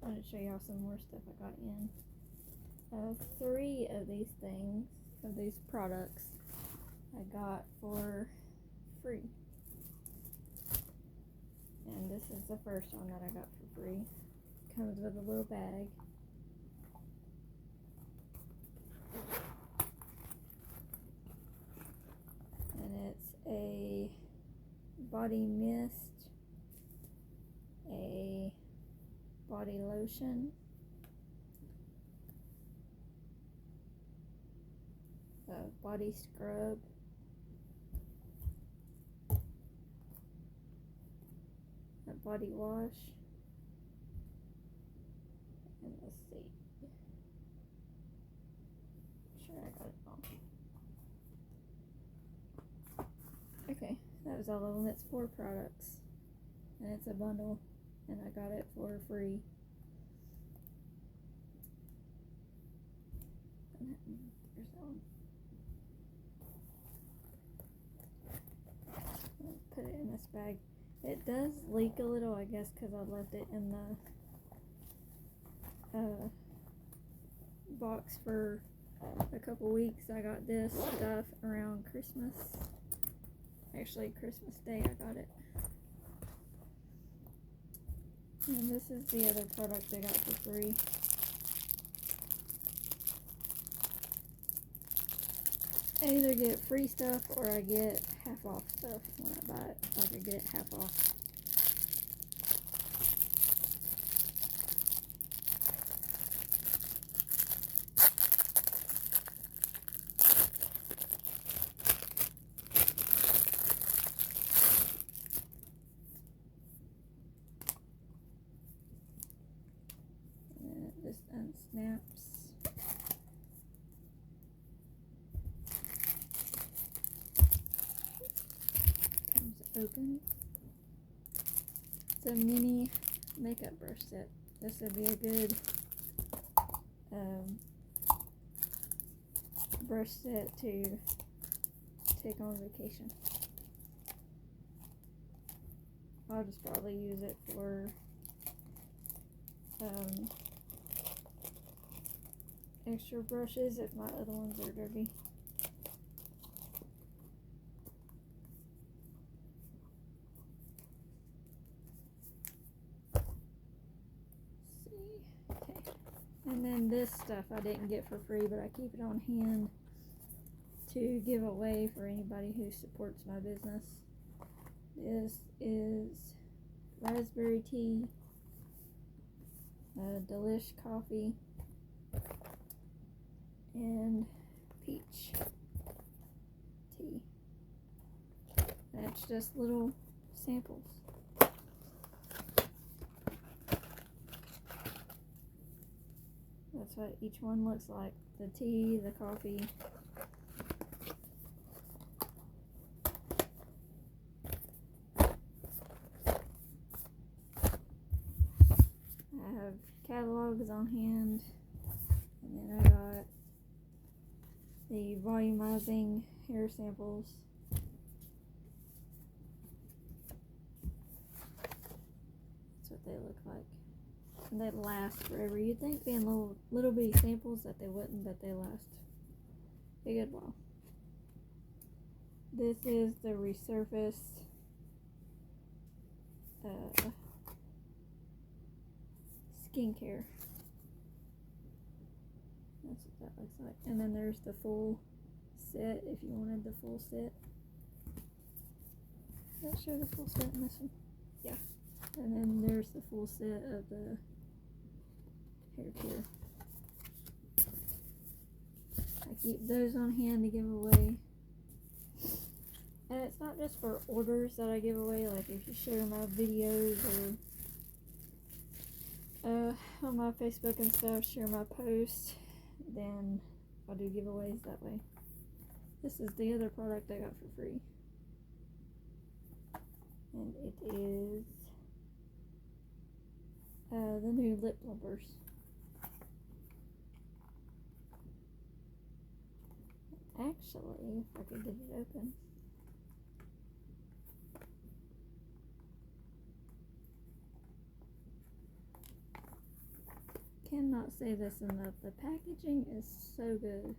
I'm going to show y'all some more stuff I got in. 3 of these things, of these products, I got for free. And this is the first one that I got for free. Comes with a little bag. And it's a body mist, a body lotion, a body scrub, a body wash, and let's see. Sure, I got it all. Okay, that was all of them. It's 4 products, and it's a bundle, and I got it for free. There's that one. I'll put it in this bag. It does leak a little, I guess, because I left it in the box for a couple weeks. I got this stuff around Christmas. Actually, Christmas Day I got it. And this is the other product I got for free. I either get free stuff or I get half off stuff when I buy it. I could get it half off. And it just unsnaps. Open. It's a mini makeup brush set. This would be a good brush set to take on vacation. I'll just probably use it for extra brushes if my other ones are dirty. And then this stuff I didn't get for free, but I keep it on hand to give away for anybody who supports my business. This is raspberry tea, Delish coffee, and peach tea. And it's just little samples. That's what each one looks like. The tea, the coffee. I have catalogs on hand. And then I got the volumizing hair samples. That's what they look like. And they last forever. You'd think being little bitty samples that they wouldn't, but they last a good while. This is the Resurface skincare. That's what that looks like. And then there's the full set if you wanted the full set. Let's show the full set in this one. Yeah. And then there's the full set of the hair care. I keep those on hand to give away. And it's not just for orders that I give away, like if you share my videos or on my Facebook and stuff, share my posts, then I'll do giveaways that way. This is the other product I got for free. And it is the new lip plumpers. Actually, if I could get it open. cannot say this enough. The packaging is so good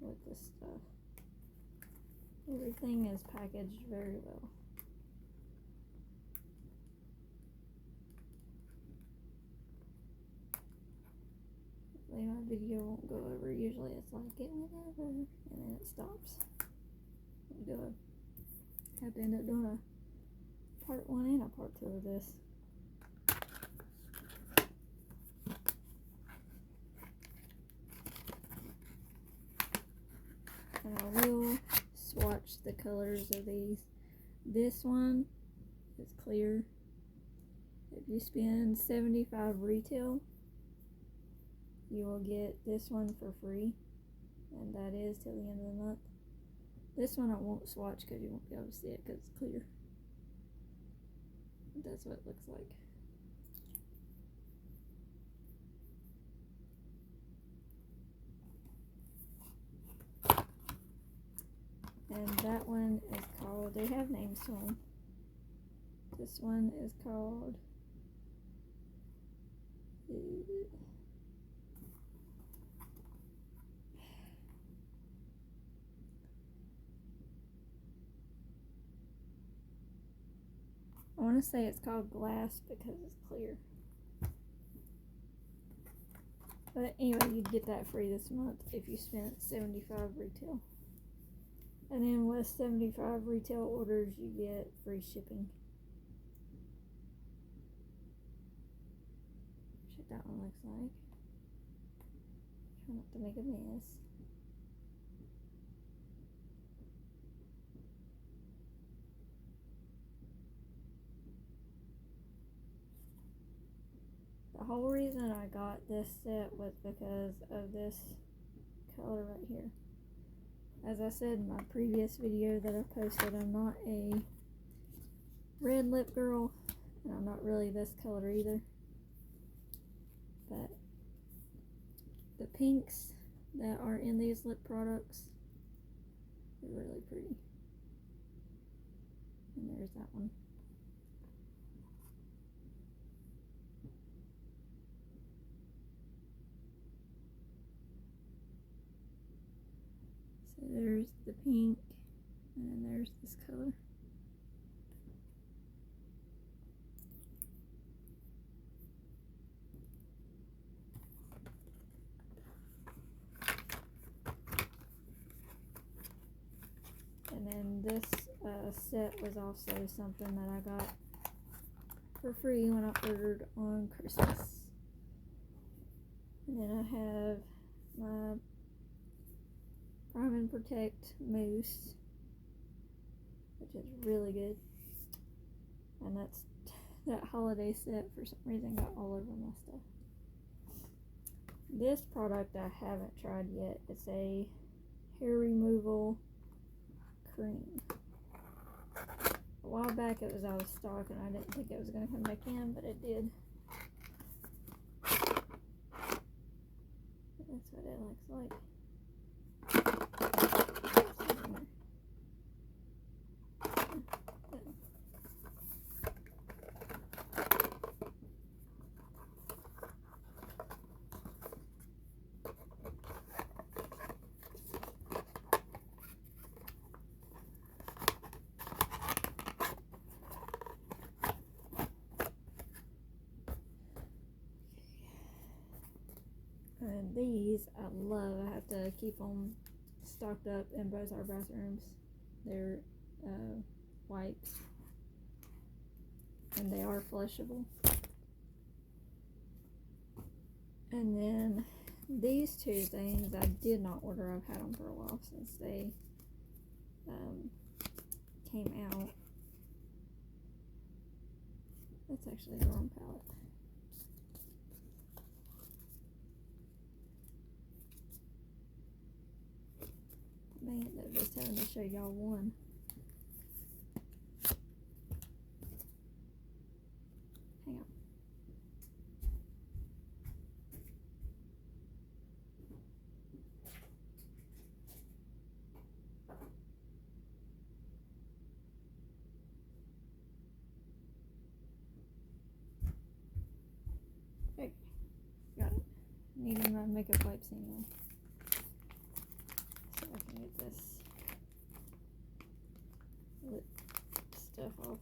with this stuff. Everything is packaged very well. Hopefully my video won't go over. Usually it's like, it went over, and then it stops. I'm gonna have to end up doing a part 1 and a part 2 of this. And I will swatch the colors of these. This one is clear. If you spend $75 retail, you will get this one for free, and that is till the end of the month. This one I won't swatch because you won't be able to see it because it's clear. That's what it looks like. And that one is called, they have names to them. This one is called, I want to say it's called Glass because it's clear. But anyway, you get that free this month if you spent $75 retail. And then with 75 retail orders, you get free shipping. That's what that one looks like. Try not to make a mess. The whole reason I got this set was because of this color right here. As I said in my previous video that I posted, I'm not a red lip girl, and I'm not really this color either. But the pinks that are in these lip products are really pretty. And there's that one. So there's the pink, and then there's this color. And then this set was also something that I got for free when I ordered on Christmas. And then I have my Prime and Protect mousse, which is really good. And that's that holiday set for some reason got all over my stuff. This product I haven't tried yet. It's a hair removal cream. A while back it was out of stock and I didn't think it was going to come back in, but it did. That's what it looks like. And these I love. I have to keep them stocked up in both our bathrooms. They're wipes, and they are flushable. And then these two things I did not order. I've had them for a while since they came out. That's actually the wrong palette. Man, they're just having to show y'all one. Hang on. Okay, got it. makeup wipes anyway. So I can get this lip stuff off.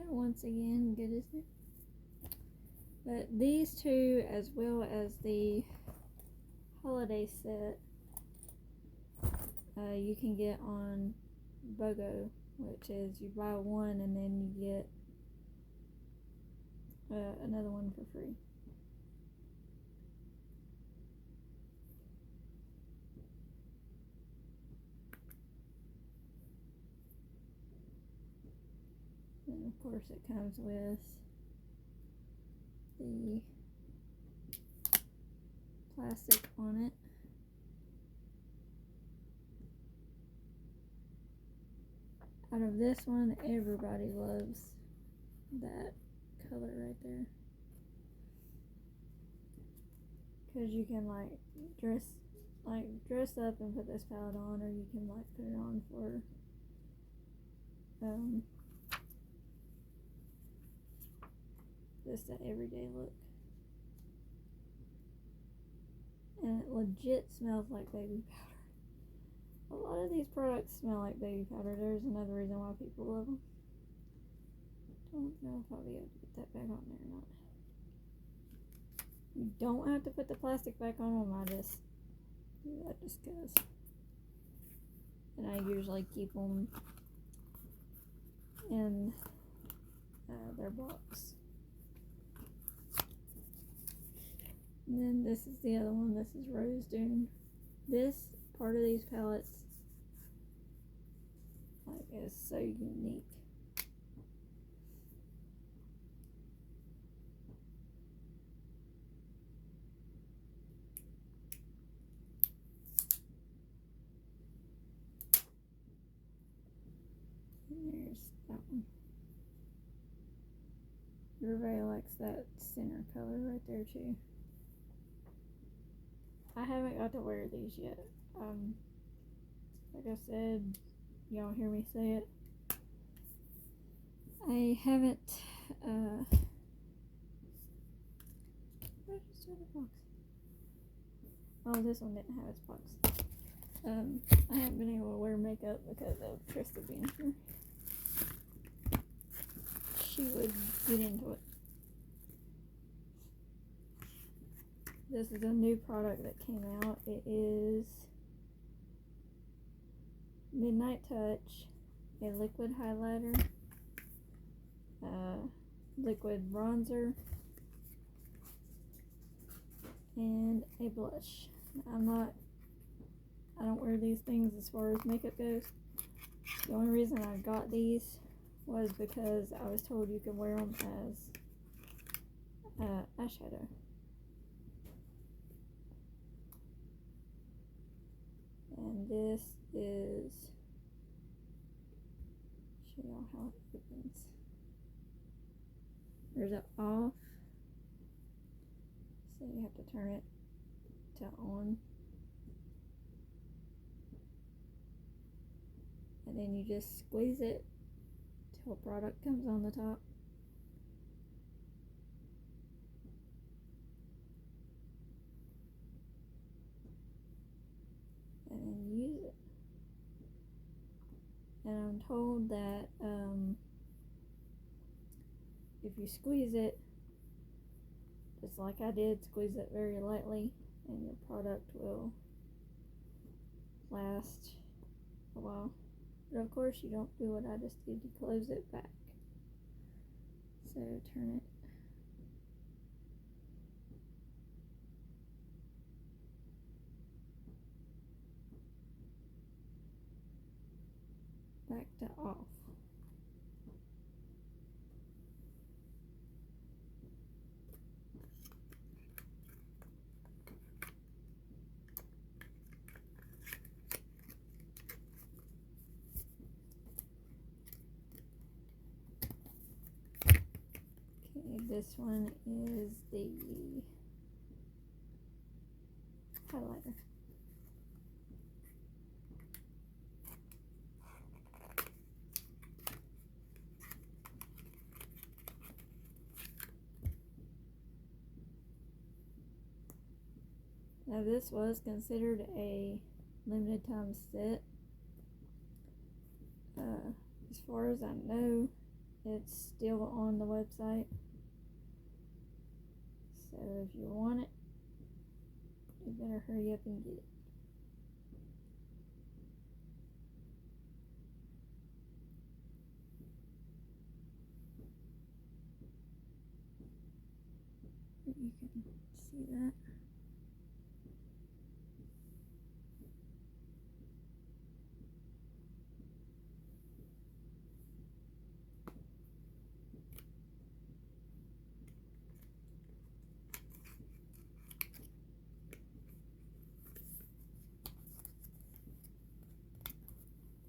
And once again, good, isn't it? But these two, as well as the holiday set, you can get on BOGO, which is you buy one and then you get another one for free. And of course it comes with the plastic on it. Out of this one, everybody loves that color right there, because you can like dress up and put this palette on, or you can like put it on for just an everyday look. And it legit smells like baby powder. A lot of these products smell like baby powder. There's another reason why people love them. Don't know if I'll be able to get that back on there or not. You don't have to put the plastic back on them. I just do that just because. And I usually keep them in their box. And then this is the other one. This is Rose Dune. This part of these palettes is so unique. And there's that one. Everybody likes that center color right there too. I haven't got to wear these yet. Like I said, y'all hear me say it. I haven't, where's the other box? Oh, this one didn't have its box. I haven't been able to wear makeup because of Trista being here. She would get into it. This is a new product that came out. It is Midnight Touch, a liquid highlighter, liquid bronzer, and a blush. I don't wear these things as far as makeup goes. The only reason I got these was because I was told you can wear them as eyeshadow. And this is, show y'all how it opens. There's an off, so you have to turn it to on. And then you just squeeze it till product comes on the top. And then use it. And I'm told that if you squeeze it, just like I did, squeeze it very lightly, and your product will last a while. But of course you don't do what I just did, you close it back. So turn it back to off. Okay, this one is the highlighter. Now this was considered a limited time set. As far as I know, it's still on the website. So if you want it, you better hurry up and get it. You can see that.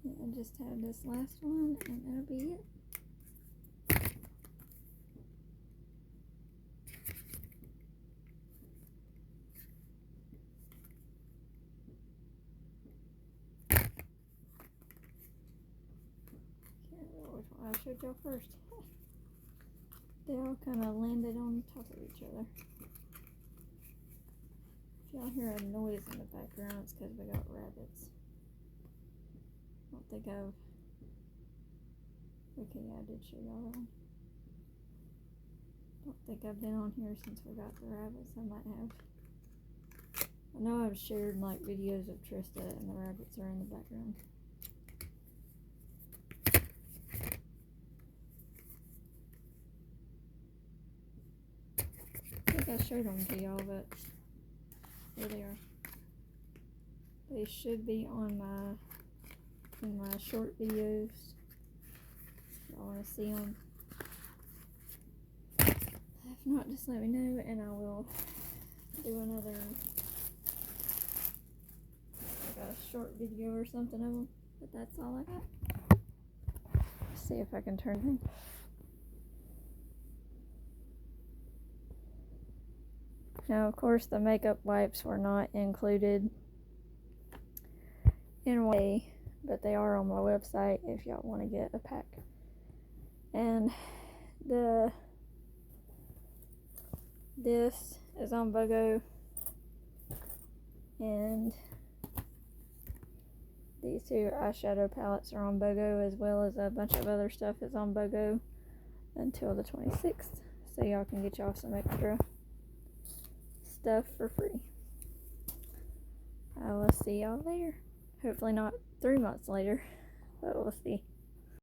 Yeah, I just have this last one, and that'll be it. Can't remember which one I showed y'all first. They all kind of landed on top of each other. If y'all hear a noise in the background, it's because we got rabbits. I don't think I've... Okay, yeah, I did show y'all that one. Don't think I've been on here since we got the rabbits. I might have. I know I've shared like videos of Trista and the rabbits are in the background. I think I showed them to y'all, but there they are. They should be on in my short videos. If y'all want to see them. If not, just let me know and I will do another like a short video or something of them. But that's all I got. Let's see if I can turn things. Now, of course, the makeup wipes were not included in a way, but they are on my website if y'all want to get a pack. And this is on BOGO, and these two eyeshadow palettes are on BOGO, as well as a bunch of other stuff is on BOGO until the 26th, so y'all can get y'all some extra stuff for free. I will see y'all later. Hopefully not 3 months later, but we'll see.